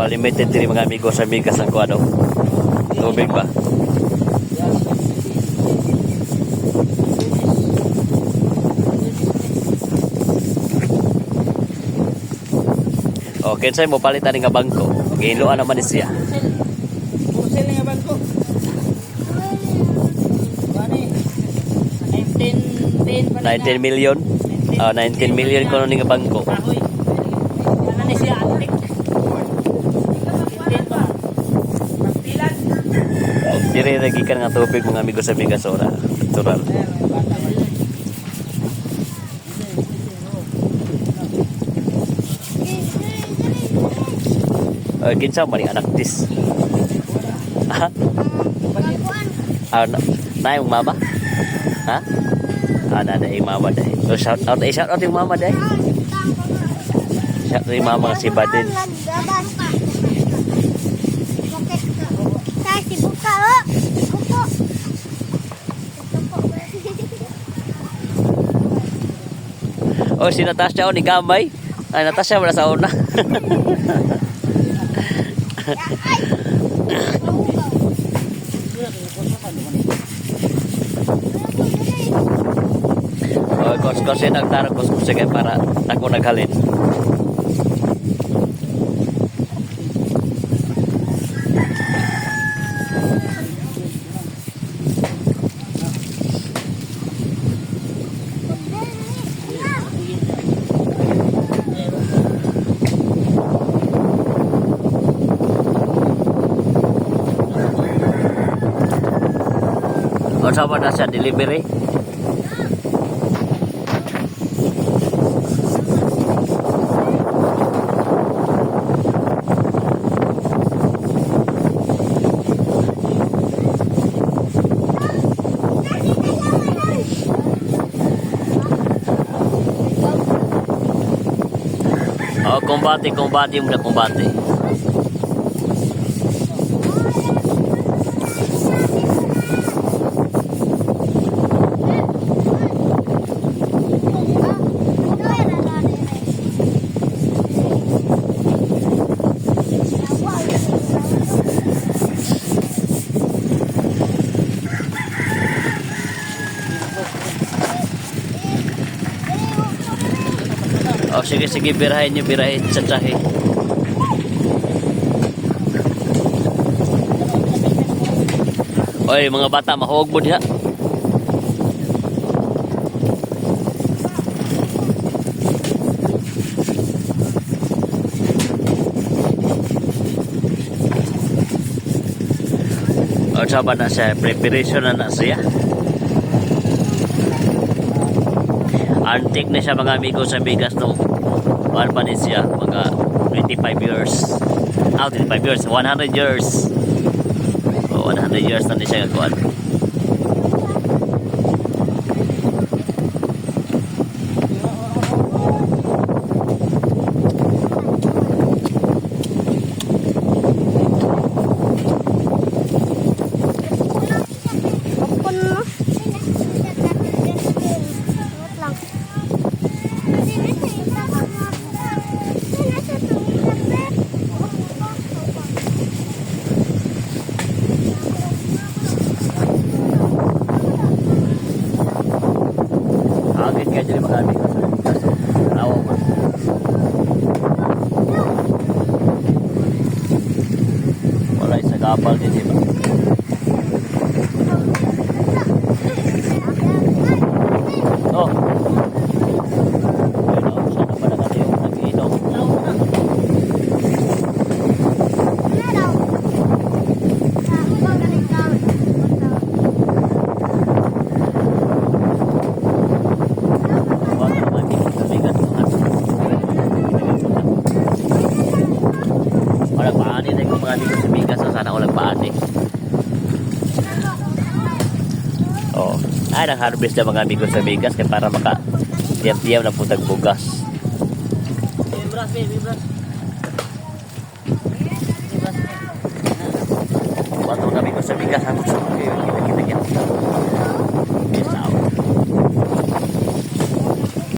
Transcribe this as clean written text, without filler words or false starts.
limited din mga amigo sa migas ang kuano. Tubig ba? Okay, sa'yo mo palitan nga bangko. Giluan naman siya. Pusel nga bangko. 19 million. 19 million ko nga bangko. Ano na siya? Diri lagi kan nga tubig mga amigo sa migas ora. Natural. Kinsa man anak tis. Ha? Na yung mama? Ha? Na yung mama dahil. So shout out yung mama dahil. Shout out yung mama si Badin. Oh, si Natasha ni Gamay. Ay, Natasha wala sa una. Oh, kos-kosin nagtarong kos-kosin kaya para ako naghalin. O sama na siya delivery. Oh, kumbate mo na kumbate. Oh, sige, birahin nyo, tsatsahin. Oy, mga bata, mahuwag mo diha. O, sabi na siya, preparation na siya. Antique na siya mga amigo sa bigas no. Ano pa din siya? Mga 25 years. 25 years. 100 years. O, 100 years na din siya gagawin. Agad kaya dyan mga amigo. Awa mo. Wala isa kapal din diba? Oh. Ayun, saan na pala natin yung nag-inom? Walang paani na yung mga amigo sa bigas. Sana walang paani. Oh, ay nag-harvest na mga amigo sa bigas kaya para maka-tiyam-tiyam na putag bugas. Bato mga amigo sa bigas. Kita-kita. Peace out.